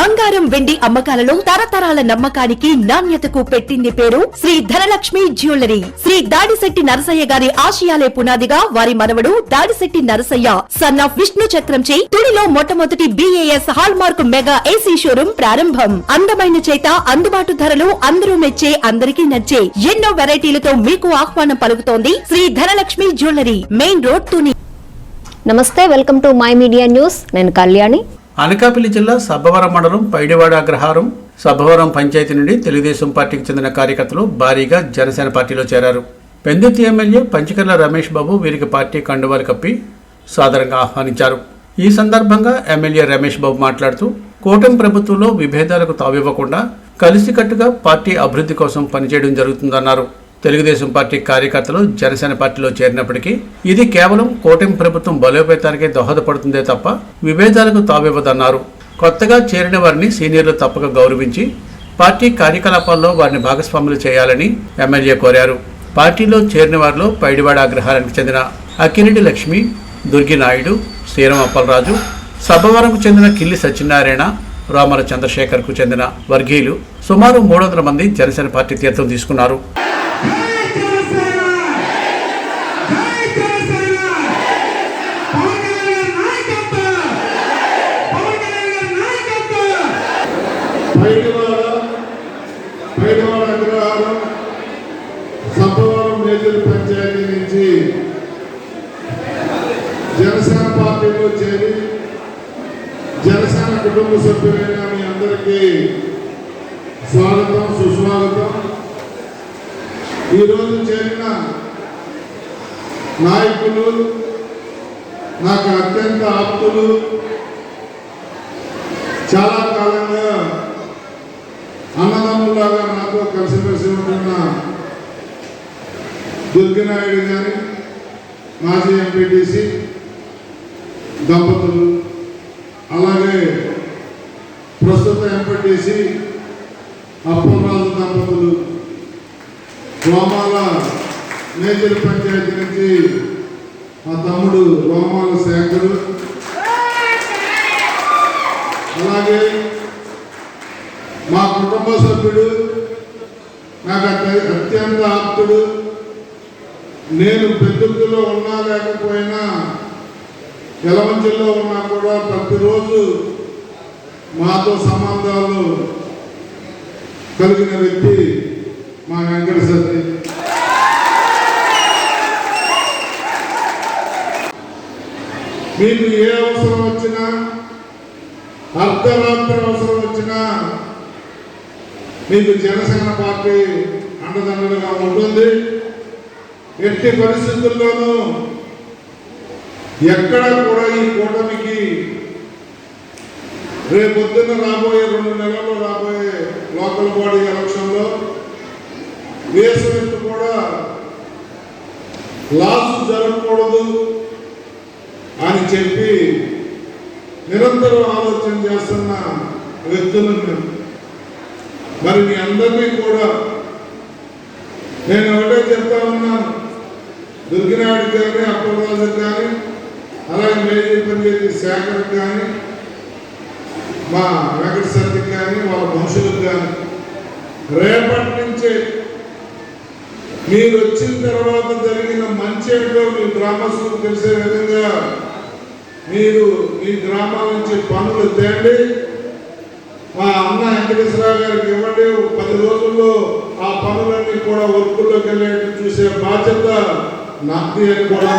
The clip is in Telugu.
బంగారం వెండి అమ్మకాలలో తరతరాల నమ్మకానికి నాణ్యతకు పెట్టింది పేరు శ్రీ ధనలక్ష్మి జ్యువెలరీ. శ్రీ దాడిశెట్టి నరసయ్య గారి ఆశయాలే పునాదిగా వారి మనవడు దాడిశెట్టి నరసయ్య సన్ ఆఫ్ విష్ణు చక్రంచే తుడిలో మొట్టమొదటి BAS hall mark mega AC showroom ప్రారంభం. అందమైన చేత అందుబాటు ధరలు అందరూ మెచ్చే అందరికీ నచ్చే ఎన్నో వెరైటీలతో మీకు ఆహ్వానం పలుకుతోంది Shri Dhanalakshmi jewellery, main road, Tuni. నమస్తే, welcome to my media news. నేను కళ్యాణి. అనకాపల్లి జిల్లా సబ్బవరం మండలం పైడివాడ అగ్రహారం సబ్బవరం పంచాయతీ నుండి తెలుగుదేశం పార్టీకి చెందిన కార్యకర్తలు భారీగా జనసేన పార్టీలో చేరారు. పెందుర్తి ఎమ్మెల్యే పంచకర్ల రమేష్ బాబు వీరికి పార్టీ కండువాలు కప్పి సాదరంగా ఆహ్వానించారు. ఈ సందర్భంగా ఎమ్మెల్యే రమేష్ బాబు మాట్లాడుతూ కూటమి ప్రభుత్వంలో విభేదాలకు తావివ్వకుండా కలిసికట్టుగా పార్టీ అభివృద్ధి కోసం పనిచేయడం జరుగుతుందన్నారు. తెలుగుదేశం పార్టీ కార్యకర్తలు జనసేన పార్టీలో చేరినప్పటికీ ఇది కేవలం కూటమి ప్రభుత్వం బలోపేతానికే దోహదపడుతుందే తప్ప విభేదాలకు తావివ్వదన్నారు. కొత్తగా చేరిన వారిని సీనియర్లు తప్పక గౌరవించి పార్టీ కార్యకలాపాల్లో వారిని భాగస్వాములు చేయాలని ఎమ్మెల్యే కోరారు. పార్టీలో చేరిన వారిలో పైడివాడ అగ్రహారానికి చెందిన అక్కిరెడ్డి లక్ష్మి, దుర్గి నాయుడు, శ్రీరామ్ అప్పలరాజు, సబ్బవరంకు చెందిన కిల్లి సత్యనారాయణ, రామల చంద్రశేఖర్కు చెందిన వర్గీయులు సుమారు 300 మంది జనసేన పార్టీ తీర్థం తీసుకున్నారు. పైడివాడ అగ్రహారం సబ్బవరం మేజర్ పంచాయతీ నుంచి జనసేన పార్టీలో చేరి జనసేన కుటుంబ సభ్యులైన మీ అందరికీ స్వాగతం, సుస్వాగతం. ఈరోజు చేరిన నాయకులు, నాకు అత్యంత ఆప్తులు, చాలా కాలంగా అన్నదమ్ములాగా నాతో కలిసిమెలిసి ఉంటున్న దుర్గినాయుడు గారి మాజీ ఎంపీటీసీ దంపతులు, అలాగే ప్రస్తుత ఎంపీటీసీ అప్పలరాజు దంపతులు, రోమాల మేజర్ పంచాయతీ నుంచి మా తమ్ముడు రోమాల శేఖరు, అలాగే మా కుటుంబ సభ్యుడు, నాకు అత్యంత ఆప్తుడు, నేను పెద్దలో ఉన్నా లేకపోయినా ఎలమంచిలో ఉన్నా కూడా ప్రతిరోజు మాతో సంబంధాలు కలిగిన వ్యక్తి మా వెంకట సత్తి. మీకు ఏ అవసరం వచ్చినా, అర్ధరాత్రి అవసరం వచ్చినా మీకు జనసేన పార్టీ అండదండలుగా ఉంటుంది. ఎట్టి పరిస్థితుల్లోనూ ఎక్కడ కూడా ఈ కూటమికి రేపొద్దున రాబోయే 2 నెలల్లో రాబోయే లోకల్ బాడీ ఎలక్షన్లో వేసినట్టు కూడా లాస్ జరగకూడదు అని చెప్పి నిరంతరం ఆలోచన చేస్తున్న వ్యక్తులను మరి మీ అందరినీ కూడా నేను ఒకటే చెప్తా ఉన్నాను. దుర్గినాయుడు కానీ, అప్పలరాజు కానీ, అలాగే మేజర్ పంచాయతీ శేఖర్ కానీ, మా వెంకట సత్యకి కానీ, వాళ్ళ మనుషులకు కానీ రేపటి నుంచే మీరు వచ్చిన తర్వాత జరిగిన మంచి ఏంటో మీ గ్రామస్తులకు తెలిసే విధంగా మీరు మీ గ్రామాల నుంచి పనులు తేండి. మా అన్న వెంకటేశ్వరరావు గారికి ఇవ్వండి. 10 రోజుల్లో ఆ పనులన్నీ కూడా వర్కుల్లోకి వెళ్ళేట్టు చూసే బాధ్యత నాది అని కూడా